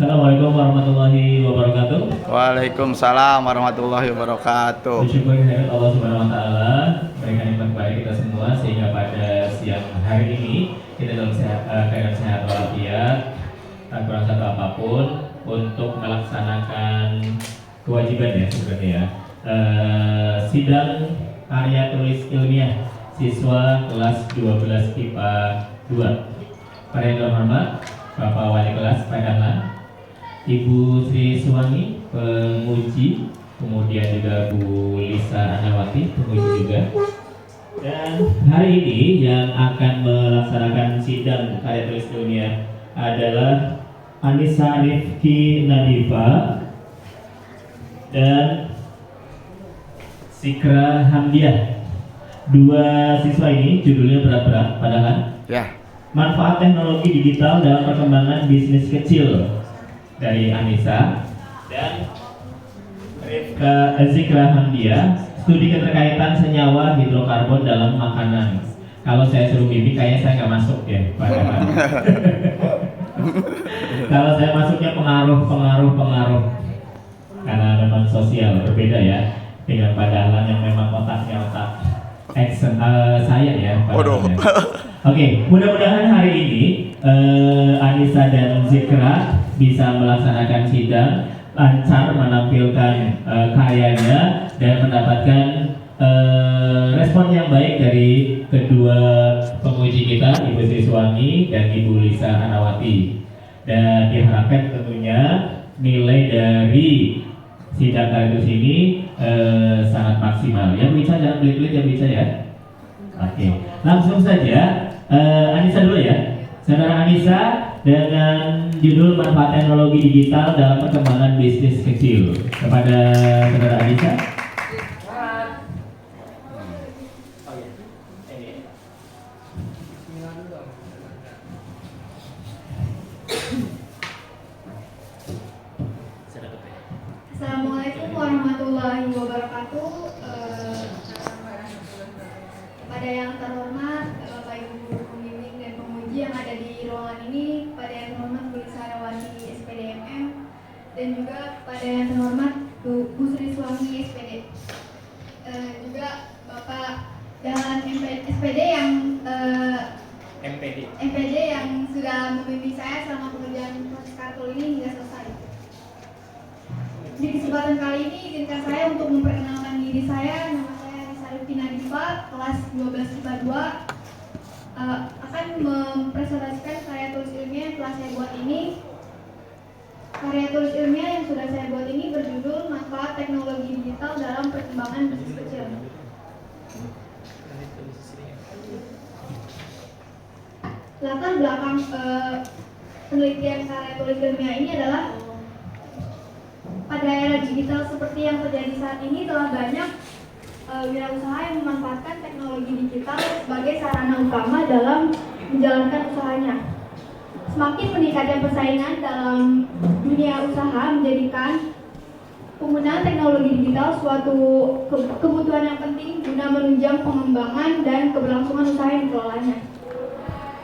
Assalamualaikum warahmatullahi wabarakatuh. Waalaikumsalam warahmatullahi wabarakatuh. Bersyukur kehadirat Allah Subhanahu wa taala berikan nikmat kepada kita semua sehingga pada siang hari ini kita dalam keadaan sehat walafiat, tak kurang satu apapun untuk melaksanakan kewajiban ya sebenarnya ya. Sidang karya tulis ilmiah siswa kelas 12 IPA 2. Para yang terhormat Bapak Wali Kelas Padahlan, Ibu Sri Suwangi, penguji, kemudian juga Bu Lisa Anawati, penguji juga. Dan hari ini yang akan melaksanakan sidang karya tulis ilmiah adalah Anissa Rifki Nadifa dan Sikra Hamdiah. Dua siswa ini judulnya berat-berat padahal. Ya. Manfaat teknologi digital dalam perkembangan bisnis kecil dari Anissa dan Zikra Hamdia, studi keterkaitan senyawa hidrokarbon dalam makanan. Kalau saya suruh bimbing kayaknya saya nggak masuk ya Pak. Kalau saya masuknya pengaruh karena memang sosial berbeda ya dengan Pak Dahlan yang memang otaknya otak action saya ya Pak. Oke, mudah-mudahan hari ini Anissa dan Zikra bisa melaksanakan sidang lancar, menampilkan karyanya dan mendapatkan respon yang baik dari kedua penguji kita, Ibu Sri Suwangi dan Ibu Lisa Anawati. Dan diharapkan tentunya nilai dari sidang kali ini sangat maksimal. Yang bisa jangan pelit-pelit yang bisa ya. Oke, langsung saja. Anissa dulu ya. Saudara Anissa dengan judul manfaat teknologi digital dalam perkembangan bisnis kecil. Kepada saudara Anissa. Assalamualaikum warahmatullahi wabarakatuh. Kepada yang terhormat Bapak Ibu guru pembimbing dan penguji yang ada di ruangan ini, pada yang terhormat Bu Lisa Anawati SPDMM, dan juga pada yang terhormat Bu Sri Suwangi SPD, juga Bapak Dahlan SPD yang MPD yang sudah membimbing saya selama pengerjaan proses kartul ini hingga selesai. Di kesempatan kali ini izinkan saya untuk memperkenalkan diri saya. Nama saya Anissa Rifki Nadifa, kelas 12 IPA 2, akan mempresentasikan karya tulis ilmiah yang telah saya buat ini. Karya tulis ilmiah yang sudah saya buat ini berjudul Manfaat Teknologi Digital dalam Perkembangan Bisnis Kecil. Latar belakang penelitian karya tulis ilmiah ini adalah pada era digital seperti yang terjadi saat ini telah banyak wirausaha yang memanfaatkan teknologi digital sebagai sarana utama dalam menjalankan usahanya. Semakin meningkatnya persaingan dalam dunia usaha menjadikan penggunaan teknologi digital suatu kebutuhan yang penting guna menunjang pengembangan dan keberlangsungan usaha yang dikelolanya.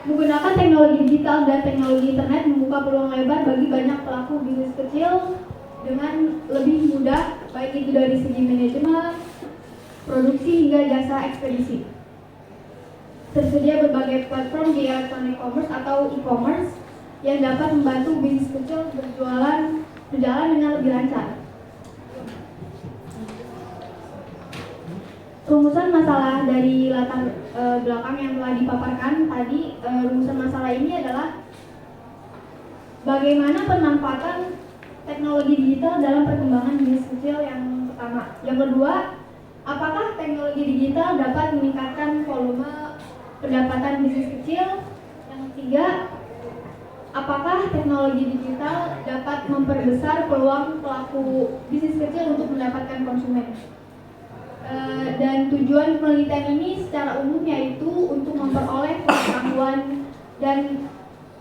Menggunakan teknologi digital dan teknologi internet membuka peluang lebar bagi banyak pelaku bisnis kecil dengan lebih mudah, baik itu dari segi manajemen, produksi hingga jasa ekspedisi. Tersedia berbagai platform di electronic commerce atau e-commerce yang dapat membantu bisnis kecil berjalan dengan lebih lancar. Rumusan masalah dari latar belakang yang telah dipaparkan tadi, rumusan masalah ini adalah bagaimana penempatan teknologi digital dalam perkembangan bisnis kecil yang pertama. Yang kedua, apakah teknologi digital dapat meningkatkan volume pendapatan bisnis kecil? Yang ketiga, apakah teknologi digital dapat memperbesar peluang pelaku bisnis kecil untuk mendapatkan konsumen? Dan tujuan penelitian ini secara umum yaitu untuk memperoleh pengetahuan dan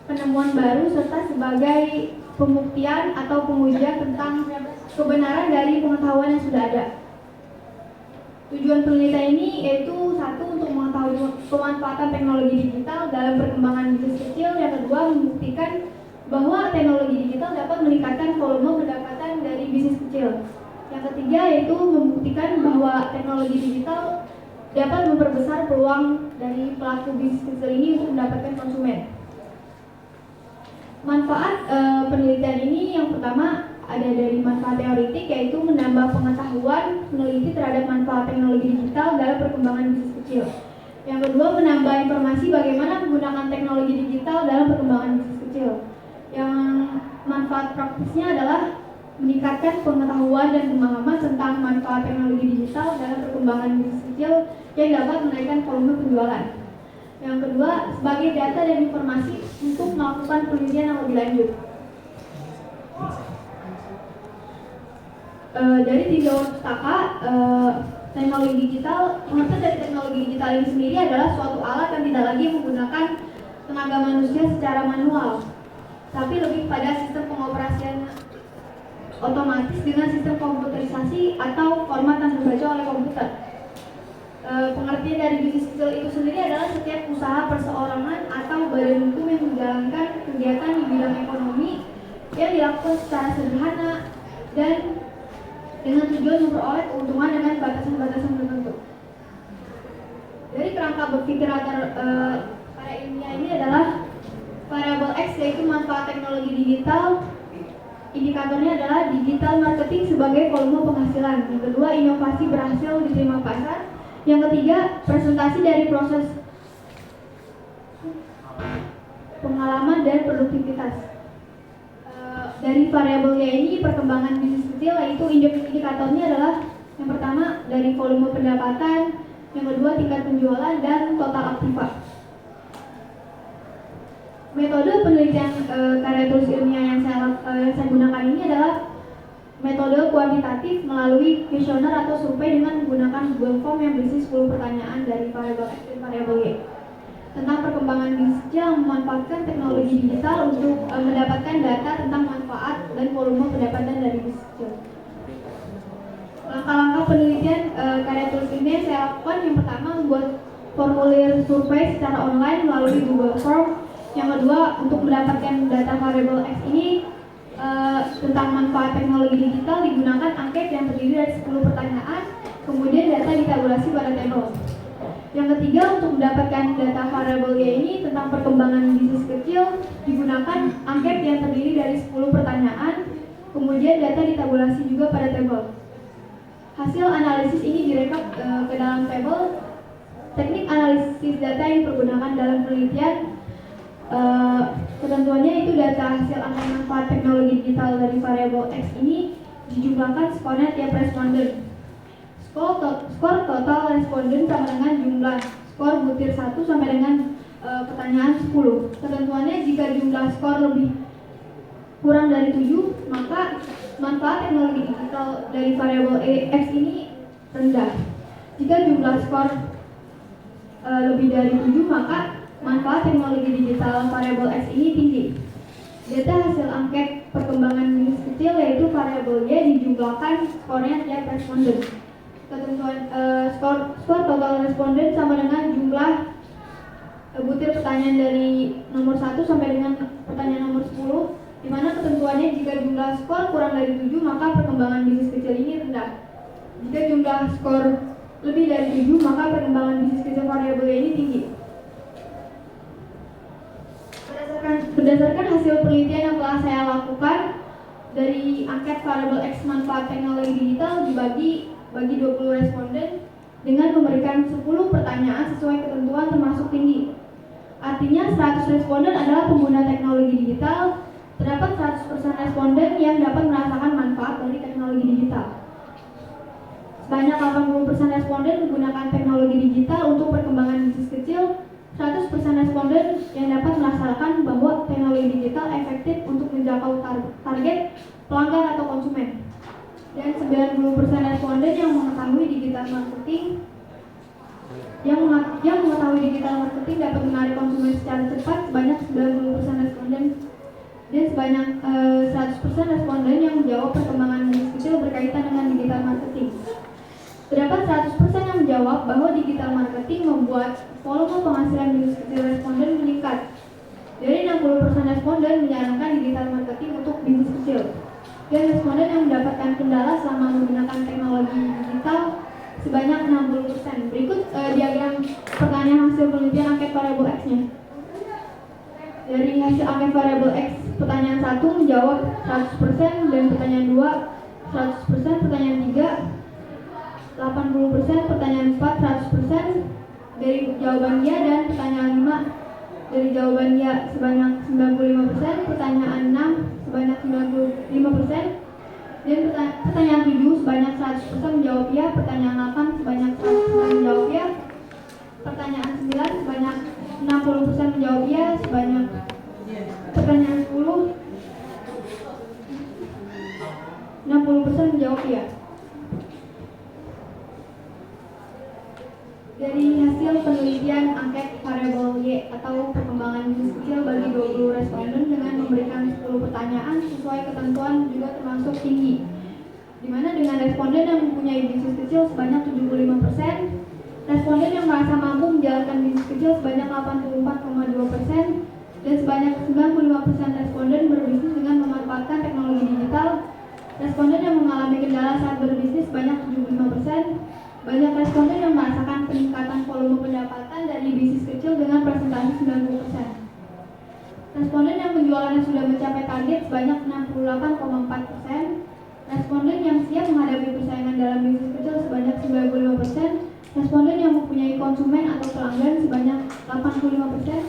penemuan baru serta sebagai pembuktian atau pengujian tentang kebenaran dari pengetahuan yang sudah ada. Tujuan penelitian ini yaitu satu, untuk mengetahui pemanfaatan teknologi digital dalam perkembangan bisnis kecil. Yang kedua, membuktikan bahwa teknologi digital dapat meningkatkan Yang ketiga yaitu membuktikan bahwa teknologi digital dapat memperbesar peluang dari pelaku bisnis kecil ini untuk mendapatkan konsumen. Manfaat penelitian ini yang pertama ada dari manfaat teoritik, yaitu menambah pengetahuan peneliti terhadap manfaat teknologi digital dalam perkembangan bisnis kecil. Yang kedua, menambah informasi bagaimana menggunakan teknologi digital dalam perkembangan bisnis kecil. Yang manfaat praktisnya adalah meningkatkan pengetahuan dan pemahaman tentang manfaat teknologi digital dalam perkembangan bisnis kecil yang dapat menaikkan volume penjualan. Yang kedua, sebagai data dan informasi untuk melakukan penelitian yang lebih lanjut. Dari tinjauan pustaka, teknologi digital, pengertian dari teknologi digital ini sendiri adalah suatu alat yang tidak lagi menggunakan tenaga manusia secara manual, tapi lebih pada sistem pengoperasian otomatis dengan sistem komputerisasi atau format yang terbaca oleh komputer. Pengertian dari bisnis kecil itu sendiri adalah setiap usaha perseorangan atau badan hukum yang menjalankan kegiatan di bidang ekonomi yang dilakukan secara sederhana dan dengan tujuan memperoleh keuntungan dengan batasan-batasan tertentu. Dari kerangka berpikir para ilmiah ini adalah variabel X, yaitu manfaat teknologi digital. Indikatornya adalah digital marketing sebagai volume penghasilan. Yang kedua, inovasi berhasil diterima pasar. Yang ketiga, presentasi dari proses pengalaman dan produktivitas. Dari variabelnya ini, perkembangan bisnis kecil, yaitu indikatornya adalah yang pertama dari volume pendapatan, yang kedua tingkat penjualan, dan total aktiva. Metode penelitian karya tulis ilmiah yang saya gunakan ini adalah metode kuantitatif melalui kuesioner atau survei dengan menggunakan Google Form yang berisi 10 pertanyaan dari variabel X dan variabel Y tentang perkembangan bisnis yang memanfaatkan teknologi digital untuk mendapatkan data tentang manfaat dan volume pendapatan dari bisnis kecil. Langkah-langkah penelitian karya tulis ilmiah yang saya lakukan, yang pertama membuat formulir survei secara online melalui Google Form. Yang kedua, untuk mendapatkan data variabel X ini tentang manfaat teknologi digital digunakan angket yang terdiri dari 10 pertanyaan, kemudian data ditabulasi pada tabel. Yang ketiga, untuk mendapatkan data variabel Y ini tentang perkembangan bisnis kecil digunakan angket yang terdiri dari 10 pertanyaan, kemudian data ditabulasi juga pada tabel. Hasil analisis ini direkap ke dalam tabel. Teknik analisis data yang dipergunakan dalam penelitian, ketentuannya itu data hasil angka manfaat teknologi digital dari variabel X ini dijumlahkan skornya tiap responden. Skor total responden sama dengan jumlah skor butir 1 sampai dengan pertanyaan 10. Ketentuannya, jika jumlah skor lebih kurang dari 7, maka manfaat teknologi digital dari variabel X ini rendah. Jika jumlah skor lebih dari 7, maka manfaat teknologi digital variabel X ini tinggi. Data hasil angket perkembangan bisnis kecil, yaitu variabel Y, dijumlahkan skornya tiap responden. Ketentuan skor total responden sama dengan jumlah butir pertanyaan dari nomor 1 sampai dengan pertanyaan nomor 10, di mana ketentuannya jika jumlah skor kurang dari 7, maka perkembangan bisnis kecil ini rendah. Jika jumlah skor lebih dari 7, maka perkembangan bisnis kecil variabel Y ini tinggi. Berdasarkan hasil penelitian yang telah saya lakukan, dari angket variabel X manfaat teknologi digital dibagi 20 responden dengan memberikan 10 pertanyaan sesuai ketentuan termasuk tinggi. Artinya 100 responden adalah pengguna teknologi digital, terdapat 100% responden yang dapat merasakan manfaat dari teknologi digital. Sebanyak 80% responden menggunakan teknologi digital untuk perkembangan bisnis kecil, 100% responden yang dapat merasakan bahwa teknologi digital efektif untuk menjangkau target pelanggan atau konsumen. Dan 90% responden yang mengetahui digital marketing dapat menarik konsumen secara cepat, sebanyak 90% responden, dan sebanyak 100% responden yang menjawab perkembangan bisnis kecil berkaitan dengan digital marketing. Terdapat 100% yang menjawab bahwa digital marketing membuat volume penghasilan bisnis kecil responden meningkat. Dari 60% responden menyarankan digital marketing untuk bisnis kecil. Dan responden yang mendapatkan kendala selama menggunakan teknologi digital sebanyak 60%. Berikut diagram pertanyaan hasil penelitian angket variabel X-nya. Dari hasil angket variabel X, pertanyaan 1 menjawab 100%, dan pertanyaan 2 100%, pertanyaan 3 80%, pertanyaan 4 100% dari jawaban ya, dan pertanyaan 5 dari jawaban ya sebanyak 95%, pertanyaan 6 sebanyak 95%, dan pertanyaan 7 sebanyak 100% menjawab ya, pertanyaan 8 sebanyak 100% menjawab ya, pertanyaan 9 sebanyak 60% menjawab ya, sebanyak pertanyaan 10 60% menjawab ya. Dari hasil penelitian angket variabel Y atau perkembangan bisnis kecil bagi 20 responden dengan memberikan 10 pertanyaan sesuai ketentuan juga termasuk tinggi, di mana dengan responden yang mempunyai bisnis kecil sebanyak 75%, responden yang merasa mampu menjalankan bisnis kecil sebanyak 84,2%, dan sebanyak 95% responden berbisnis dengan memanfaatkan teknologi digital. Responden yang mengalami kendala saat berbisnis sebanyak 75%. Banyak responden yang merasakan peningkatan volume pendapatan dari bisnis kecil dengan persentase 90%. Responden yang penjualannya sudah mencapai target sebanyak 68,4%. Responden yang siap menghadapi persaingan dalam bisnis kecil sebanyak 95%. Responden yang mempunyai konsumen atau pelanggan sebanyak 85%.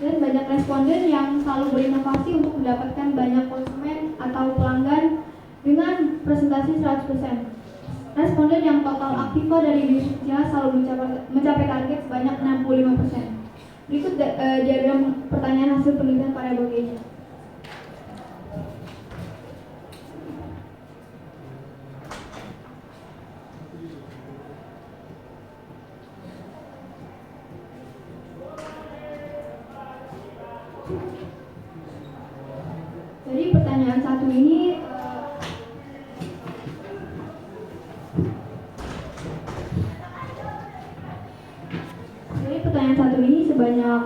Dan banyak responden yang selalu berinovasi untuk mendapatkan banyak konsumen atau pelanggan dengan presentasi 100%. Responden yang total aktiva dari bisnisnya selalu mencapai target sebanyak 65%. Berikut diagram pertanyaan hasil penelitian variabel Y. Jadi pertanyaan satu ini sebanyak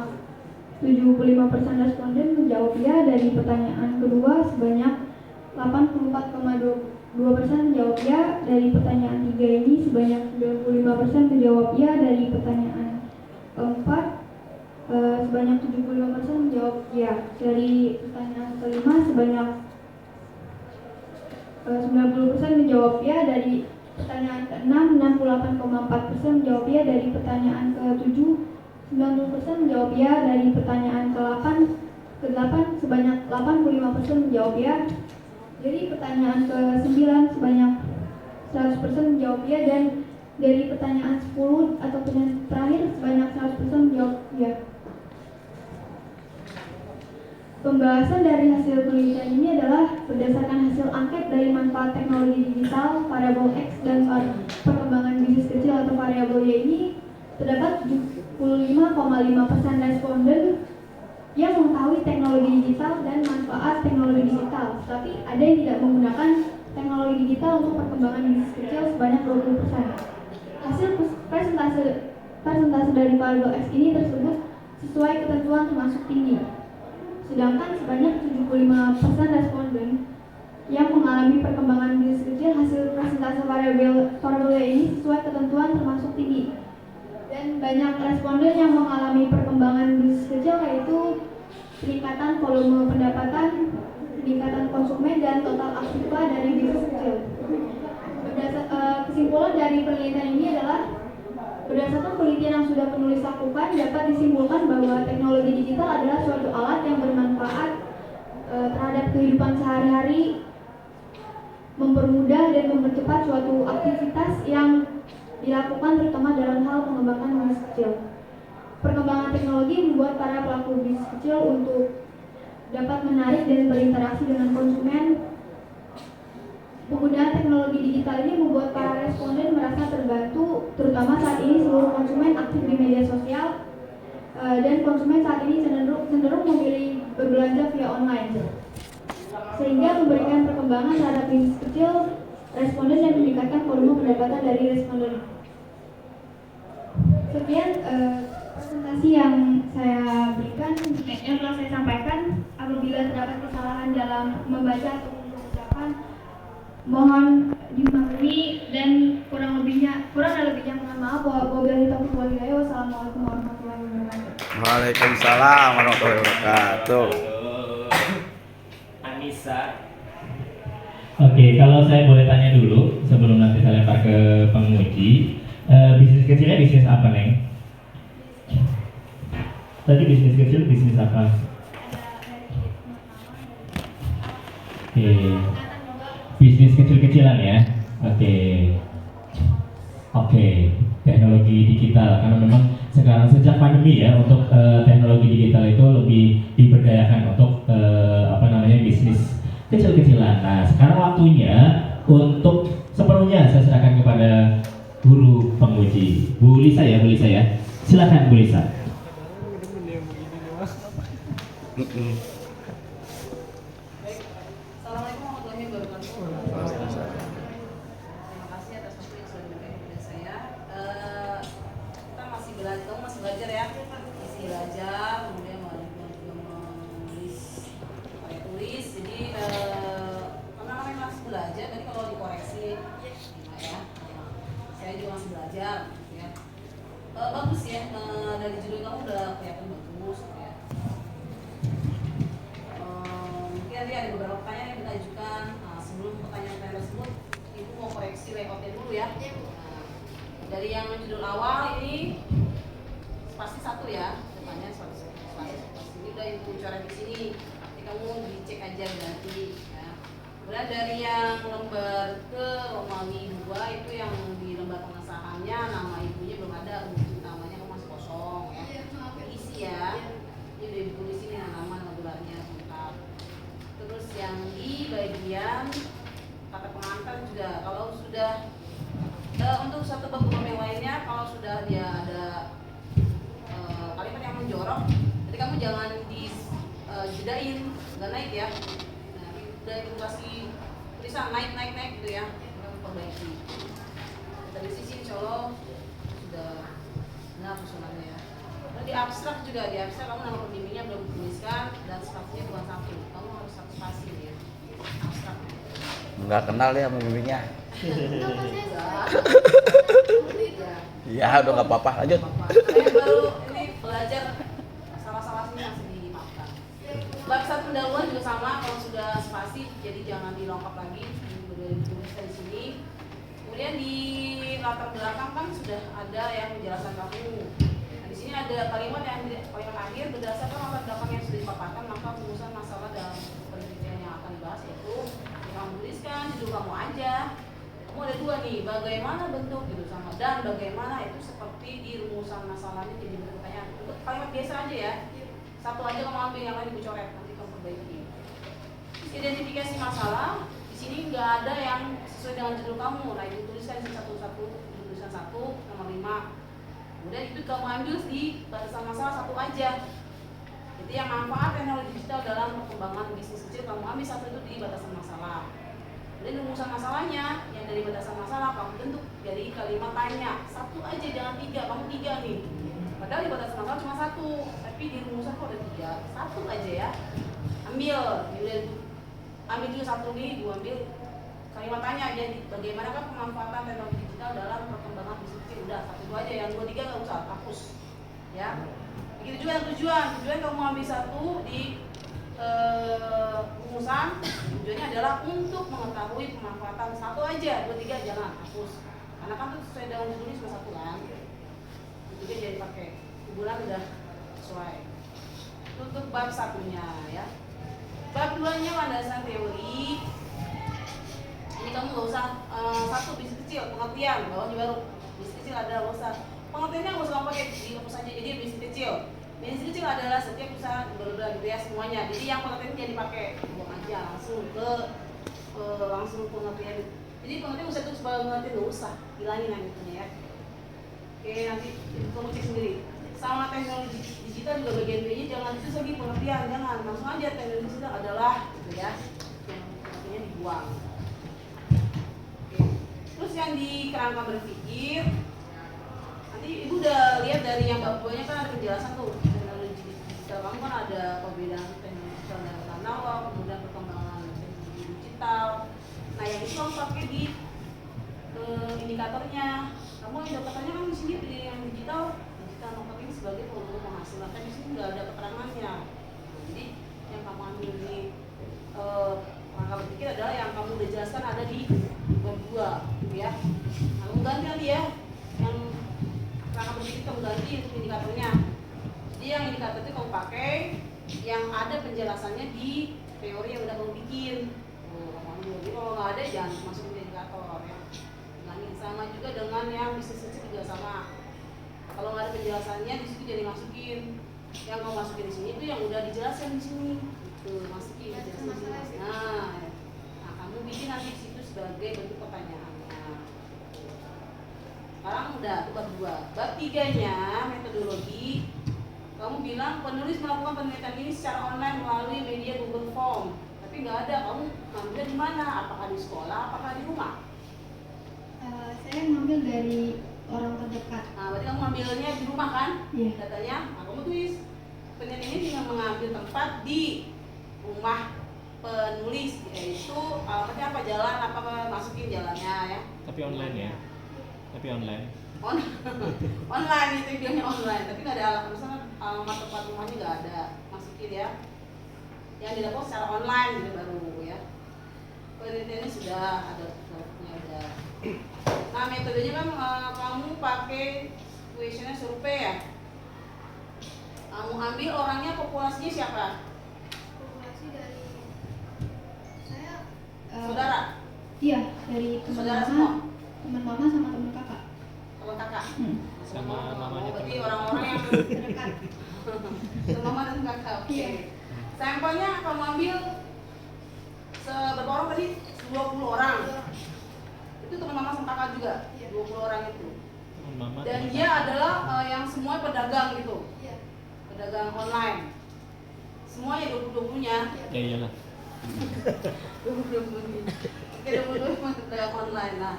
75% responden menjawab ya. Dari pertanyaan kedua sebanyak 84,2% menjawab ya. Dari pertanyaan 3 ini sebanyak 95% menjawab ya. Dari pertanyaan keempat sebanyak 75% menjawab ya. Dari pertanyaan kelima sebanyak 90% menjawab ya. Dari pertanyaan ke-6 68,4% menjawab ya. Dari pertanyaan ke-7 90% menjawab ya. Dari pertanyaan ke-8 sebanyak 85% menjawab ya. Dari pertanyaan ke-9 sebanyak 100% menjawab ya. Dan dari pertanyaan 10 atau pertanyaan terakhir sebanyak 100% menjawab ya. Pembahasan dari hasil penelitian ini adalah berdasarkan hasil angket dari manfaat teknologi digital, variabel X, dan perkembangan bisnis kecil atau variabel Y ini, terdapat 75,5% responden yang mengetahui teknologi digital dan manfaat teknologi digital, tetapi ada yang tidak menggunakan teknologi digital untuk perkembangan bisnis kecil sebanyak 20%. Hasil persentase dari variabel X ini tersebut sesuai ketentuan termasuk tinggi. Sedangkan sebanyak 75% responden yang mengalami perkembangan bisnis kecil, hasil presentase variabel Y ini sesuai ketentuan termasuk tinggi. Dan banyak responden yang mengalami perkembangan bisnis kecil, yaitu peningkatan volume pendapatan, peningkatan konsumen, dan total aktiva dari bisnis kecil. Kesimpulan dari penelitian ini adalah berdasarkan penelitian yang sudah penulis lakukan, dapat disimpulkan bahwa teknologi digital adalah suatu alat yang bermanfaat terhadap kehidupan sehari-hari, mempermudah dan mempercepat suatu aktivitas yang dilakukan terutama dalam hal pengembangan bisnis kecil. Perkembangan teknologi membuat para pelaku bisnis kecil untuk dapat menarik dan berinteraksi dengan konsumen. Penggunaan teknologi digital ini membuat para responden merasa terbantu, terutama saat ini seluruh konsumen aktif di media sosial dan konsumen saat ini cenderung memilih berbelanja via online, sehingga memberikan perkembangan terhadap bisnis kecil responden dan meningkatkan volume pendapatan dari responden. Sekian presentasi yang saya berikan, yang telah saya sampaikan. Apabila terdapat kesalahan dalam membaca atau mengucapkan, dibacakan. Mohon dimaklumi dan kurang dan lebihnya mohon maaf. Wabillahi taufiq wal hidayah. Wassalamualaikum warahmatullahi wabarakatuh. Waalaikumsalam warahmatullahi wabarakatuh. Anissa. Oke, kalau saya boleh tanya dulu sebelum nanti saya lempar ke penguji, bisnis kecilnya bisnis apa, Neng? Tadi bisnis kecil bisnis apa? Oke, bisnis kecil-kecilan ya. Oke, teknologi digital karena memang sekarang sejak pandemi ya untuk teknologi digital itu lebih diberdayakan untuk bisnis kecil-kecilan. Nah, sekarang waktunya untuk sepenuhnya saya serahkan kepada guru penguji, Bu Lisa ya. Silakan Bu Lisa. Assalamualaikum warahmatullahi wabarakatuh. Terima kasih atas waktu yang sudah diberikan kepada saya. Kita masih belajar ya. Masih belajar, kemudian juga menulis karya tulis. Jadi karena namanya masih belajar, tadi kalau dikoreksi gimana ya? Saya juga masih belajar, ya. Bagus ya, dari judul kamu udah kelihatan bagus, ya. Mungkin nanti ada beberapa pertanyaan yang kita ajukan. Sebelum pertanyaan tersebut, Ibu mau koreksi layoutnya dulu ya. Dari yang judul awal ini pasti satu ya, depannya pasti. Ini udah Ibu coret di sini. Nanti kamu dicek aja nanti. Ya. Kemudian dari yang lembar ke Romawi 2 itu yang di lembar pengesahannya nama ibunya belum ada, namanya masih kosong ya. Isi ya. Ini udah ditulis ini nama gelarnya lengkap. Terus yang di bagian kata pengantar juga kalau sudah untuk satu bab yang lainnya kalau sudah dia ada kalimat yang menjorok, jadi kamu jangan dijedain, nggak naik ya. Nah, udah ibu kasih tulisan naik gitu ya, kamu perbaiki. Dari sisi insya Allah sudah benar susunannya ya. Lalu di abstrak juga, di abstrak kamu nama pembimbingnya belum dituliskan dan spasinya bukan satu, kamu harus satu spasi ya. Abstrak. Nggak kenal ya pembimbingnya. Iya, udah nggak apa-apa, lanjut. Saya baru ini belajar salah-salah sini masih dimaafkan. Bab satu pendahuluan juga sama, kalau sudah spasi jadi jangan dilengkap lagi, sudah dituliskan di sini. Kemudian di latar belakang kan sudah ada yang menjelaskan kamu. Nah, di sini ada kalimat yang akhir berdasarkan latar belakang yang sudah dipaparkan, maka rumusan masalah dalam penelitian yang akan dibahas itu kamu tuliskan judul kamu aja. Kamu ada dua nih, bagaimana bentuk gitu sama dan bagaimana itu seperti di rumusan masalahnya jadi bentuk pertanyaan. Untuk kalimat biasa aja ya. Satu aja kamu ambil, yang lain dicoret, nanti kamu perbaiki. Terus identifikasi masalah, di sini nggak ada yang sesuai dengan judul kamu. Nah, itu tuliskan satu-satu, tulisan 1, nomor 5. Kemudian itu kamu ambil di batasan masalah satu aja. Jadi yang manfaat teknologi digital dalam perkembangan bisnis kecil, kamu ambil satu itu di batasan masalah. Dan rumusan masalahnya yang dari batasan masalah kamu bentuk dari kalimat tanya satu aja, jangan 3, kamu 3 nih. Padahal di batasan masalah cuma 1, tapi di rumusan kok ada 3, satu aja ya. Ambil juga satu nih, dua ambil kalimat tanya jadi bagaimanakah pemanfaatan teknologi digital dalam perkembangan bisnis kecil. Udah satu aja, yang 2, 3 nggak usah, hapus ya. Begitu juga tujuan kamu ambil satu di rumusan, tujuannya adalah untuk mengetahui pemanfaatan satu aja, 2, 3 jangan hapus karena kan itu sesuai dengan judulnya cuma satu kan, juga jadi pakai bulan udah sesuai. Untuk bab satunya ya. Bab 2-nya landasan teori. Ini kamu nggak usah satu bisnis kecil pengertian, bawahnya baru bisnis kecil ada nggak usah pengertiannya, nggak usah kamu pakai dihapus saja. Jadi bisnis kecil adalah setiap usaha berbeda gitu ya semuanya. Jadi yang pengertian jadi dipakai buang aja langsung ke langsung pengertian. Jadi pengertian usah terus pengertian nggak usah hilangin nanti ya. Oke, nanti kamu cek sendiri. Sama teknologi digital juga bagian B-nya jangan itu lagi pengertian, jangan langsung aja teknologi digital adalah gitu ya. Yang pengertiannya dibuang. Oke. Terus yang di kerangka berpikir, nanti ibu udah lihat dari yang bab 2-nya kan ada penjelasan tuh teknologi digital. Kamu kan ada perbedaan teknologi digital dan analog, kemudian perkembangan teknologi digital. yang itu kamu pakai di indikatornya. Kamu indikatornya kan di sini yang digital marketing sebagai volume penghasilan. Tapi di sini nggak ada keterangannya. Jadi yang kamu ambil di langkah berpikir adalah yang kamu udah jelaskan ada di bab 2, gitu ya. Kamu ganti nanti ya, yang langkah berpikir kamu ganti untuk indikatornya. Jadi yang indikator itu kamu pakai yang ada penjelasannya di teori yang udah kamu bikin. Jadi kalau nggak ada jangan masukin ke indikator ya. Nah, sama juga dengan yang bisnis juga sama. Kalau nggak ada penjelasannya di situ jadi masukin. Yang kamu masukin di sini itu yang udah dijelaskan di sini. Tuh, masukin di sini. Nah, kamu bikin nanti di situ sebagai bentuk pertanyaannya. Sekarang udah tuh bab 2. Bab 3-nya metodologi. Kamu bilang penulis melakukan penelitian ini secara online melalui media Google Form. Tapi nggak ada, kamu ngambil di mana? Apakah di sekolah, apakah di rumah? Saya ngambil dari orang terdekat. Nah, berarti kamu ambilnya di rumah kan? Iya. Datanya, nah, kamu tulis penelitian ini dengan mengambil tempat di rumah penulis, yaitu alamatnya apa, jalan apa, masukin jalannya ya. Tapi online ya. Tapi online. Online itu videonya online, tapi nggak ada alamat, misalnya alamat tempat rumahnya nggak ada, masukin ya. Yang didapat secara online gitu baru ya. Penelitiannya sudah ada, udah. Nah, metodenya kan kamu pakai kuesioner survei ya. Kamu ambil orangnya, populasinya siapa? Populasi dari saya. Saudara? Iya, dari teman Saudara mama, semua? teman mama sama teman kakak. Teman kakak? Sama mamanya berarti teman. orang-orang yang Terdekat. sama mama dan kakak, oke. Iya. Sampelnya kamu ambil berapa orang tadi? 20 orang. Itu teman mama sama kakak juga? Iya. 20 orang itu. Teman mama. Dan teman dia kakak. adalah yang semua pedagang gitu. Iya. Pedagang online. Semuanya 20-20-nya. Ya iyalah. 20-20-nya. Oke, 20-20 pedagang online. Nah,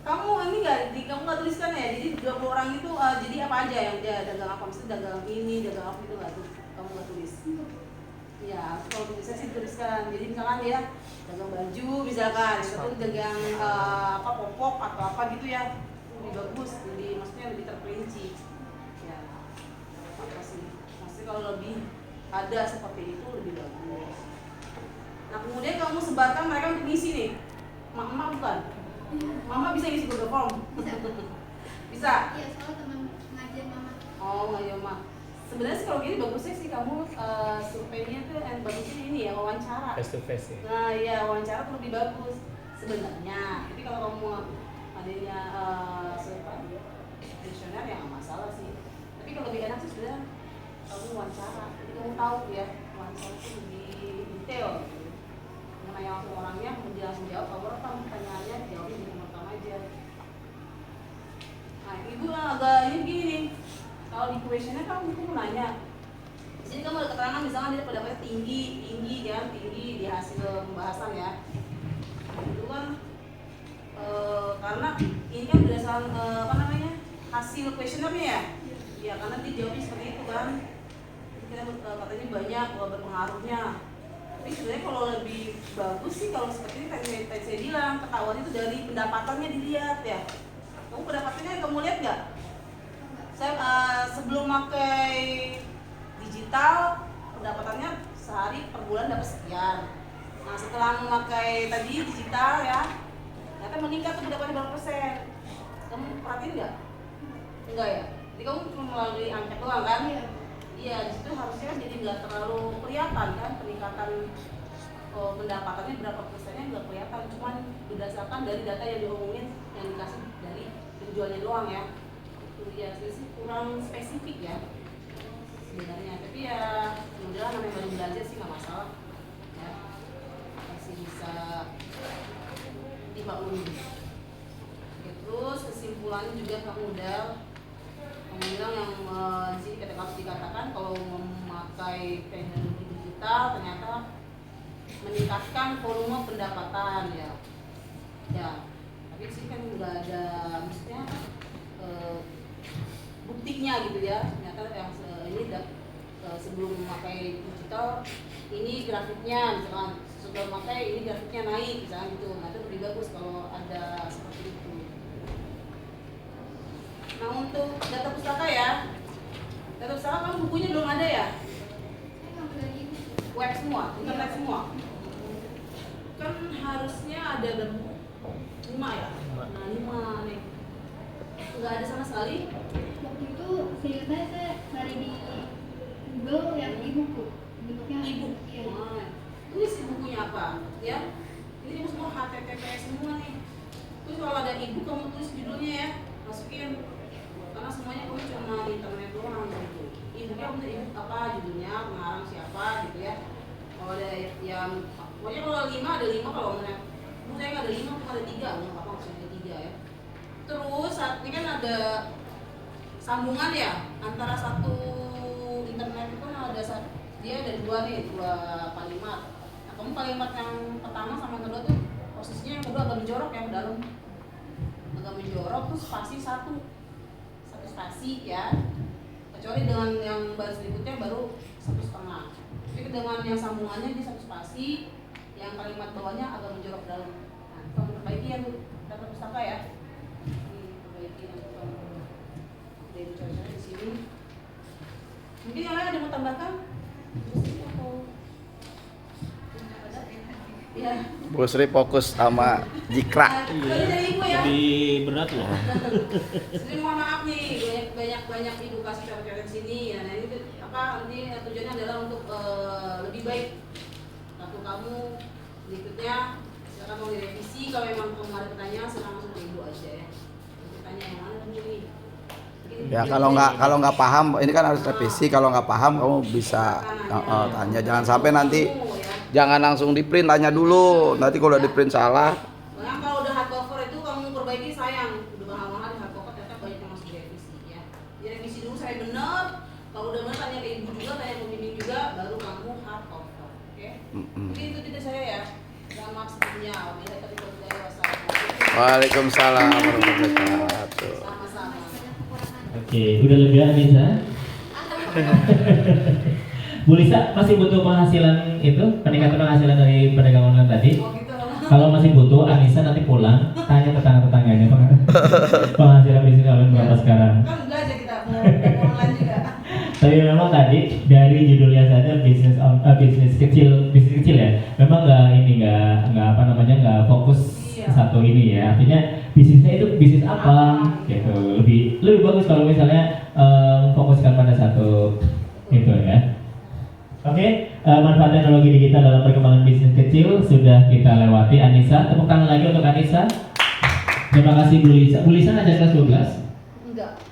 kamu ini kamu nggak tuliskan ya? Jadi 20 orang itu jadi apa aja yang dia dagang apa? Misalnya dagang ini, dagang apa itu nggak tuh? Kamu nggak tulis? Ya, kalau bisa sih tuliskan. Jadi misalkan dia dagang baju, misalkan itu dagang apa, popok atau apa gitu ya, lebih bagus, jadi maksudnya lebih terperinci. Ya, apa sih? Maksudnya kalau lebih ada seperti itu lebih bagus. Nah, kemudian kamu sebarkan mereka untuk ngisi nih. Mama bukan? Mama bisa ngisi Google Form? Bisa. Bisa? Iya, soalnya teman ngajian mama. Oh, nggak ya, Ma. Sebenarnya sih kalau gini bagusnya sih kamu surveinya tuh yang bagusnya ini ya, wawancara. Face to face ya. Nah, iya, wawancara tuh lebih bagus sebenarnya. Jadi kalau kamu adanya kuesioner ya nggak masalah sih. Tapi kalau lebih enak sih sebenarnya kamu wawancara. Jadi kamu tahu ya, wawancara itu lebih detail gitu. Mengenai orangnya, kemudian langsung jawab, kamu rekam pertanyaannya, jawabnya di nomor pertama aja. Nah, ibu agak ini gini nih. Kalau di kuesioner kan kamu nanya. Di sini kamu ada keterangan misalnya dia pendapatnya tinggi di hasil pembahasan ya. Itu kan karena ini kan berdasarkan apa namanya, hasil kuesionernya ya. Ya karena dia jawabnya seperti itu kan. Kita katanya banyak berpengaruhnya. Tapi sebenarnya kalau lebih bagus sih kalau seperti ini tadi saya bilang, ketahuan itu dari pendapatannya dilihat ya. Kamu pendapatannya kamu lihat nggak? Saya sebelum pakai digital pendapatannya sehari per bulan dapat sekian. Nah, setelah memakai tadi digital ya, ternyata meningkat tuh pendapatannya berapa persen. Kamu perhatiin nggak? Enggak ya? Jadi kamu cuma melalui angka doang kan? Iya, di situ harusnya jadi nggak terlalu kelihatan kan peningkatan pendapatannya berapa persennya nggak kelihatan, cuman berdasarkan dari data yang diomongin yang dikasih dari penjualnya doang ya. Ya sih kurang spesifik ya sebenarnya, tapi ya mudah namanya baru belajar sih nggak masalah ya, masih bisa dimaklumi. Oke, terus kesimpulannya juga kamu bilang yang di sini harus dikatakan kalau memakai teknologi digital ternyata meningkatkan volume pendapatan ya tapi sih kan nggak ada maksudnya buktinya gitu ya, ternyata yang ini sebelum memakai digital ini grafiknya misalkan sudah pakai ini grafiknya naik misalnya gitu. Nah itu lebih bagus kalau ada seperti itu. Nah untuk data pustaka ya, data pustaka kan bukunya belum ada ya? Web semua, internet semua. Kan harusnya ada berapa? 5 ya? Nah 5 nih. Nggak ada sama sekali. Waktu itu seingat saya cari di Google yang e-book, bentuknya E-book. Iya. Nah, tulis bukunya apa? Ya. Ini semua HTTPS semua nih. Terus kalau ada e-book kamu tulis judulnya ya, masukin. Karena semuanya kamu cuma di internet doang gitu. E-booknya kamu e-book apa judulnya, pengarang siapa gitu ya. Kalau ada yang pokoknya kalau 5 ada 5 kalau menurut saya nggak ada 5, cuma ada 3, nggak apa-apa maksudnya ada 3 ya. Terus saat ini kan ada sambungan ya antara satu internet itu kan ada dia ada 2 nih, 2 kalimat. Nah, kamu kalimat yang pertama sama yang kedua tuh posisinya yang kedua agak menjorok yang ke dalam. Agak menjorok tuh spasi satu spasi ya. Kecuali dengan yang baris berikutnya baru 1,5. Tapi dengan yang sambungannya dia 1 spasi, yang kalimat bawahnya agak menjorok ke dalam. Nah, kamu perbaiki ya tuh data pustaka ya. Perbaiki nanti kamu dari coba di sini. Mungkin yang lain ada mau tambahkan? Ya. Bu Sri fokus sama Jikra. Dari ibu ya. Lebih berat loh. Jadi mohon maaf nih banyak edukasi cara-cara di sini ya. Nah ini apa nanti tujuannya adalah untuk lebih baik waktu kamu berikutnya silakan mau direvisi. Kalau memang kamu ada pertanyaan silakan langsung ke ibu aja ya. Bertanya yang mana dulu nih? Ya kalau nggak paham, ini kan harus revisi. Kalau nggak paham kamu bisa tanya. Jangan sampai nanti jangan langsung di print, tanya dulu. Nanti kalau udah di print salah. Bahkan kalau udah hardcover itu kamu perbaiki sayang. Udah mahal-mahal di hardcover ternyata banyak yang masih direvisi ya. Direvisi dulu saya benar. Kalau udah benar tanya ke ibu juga, tanya ke pembimbing juga, baru kamu hardcover. Oke? Mungkin itu tidak saya ya. Jangan maaf sebelumnya. Waalaikumsalam warahmatullahi wabarakatuh. Sama-sama. Oke, udah lega Anissa? Bu Lisa masih butuh penghasilan itu, peningkatan penghasilan dari pedagang online tadi? Oh gitu. Kalau masih butuh, Anissa nanti pulang tanya tetangga-tetangganya penghasilan bisnis online berapa sekarang. Kan enggak aja kita mau online juga. Tapi memang tadi dari judulnya saja bisnis kecil ya. Memang nggak fokus satu ini ya. Artinya bisnisnya itu bisnis apa gitu. Lebih bagus kalau misalnya fokuskan pada satu itu ya. Oke, manfaat teknologi digital dalam perkembangan bisnis kecil sudah kita lewati. Anissa, tepuk tangan lagi untuk Anissa. Terima kasih Bu Lisa. Bu Lisa ngajar kelas 12?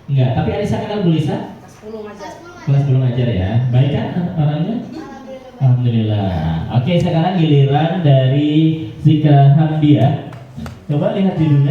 Enggak, tapi Anissa kenal Bu Lisa? Kelas 10 aja. Kelas 10 ngajar ya. Baik kan orangnya? Alhamdulillah. Oke, sekarang giliran dari Zikra Hamdia. Coba lihat judulnya.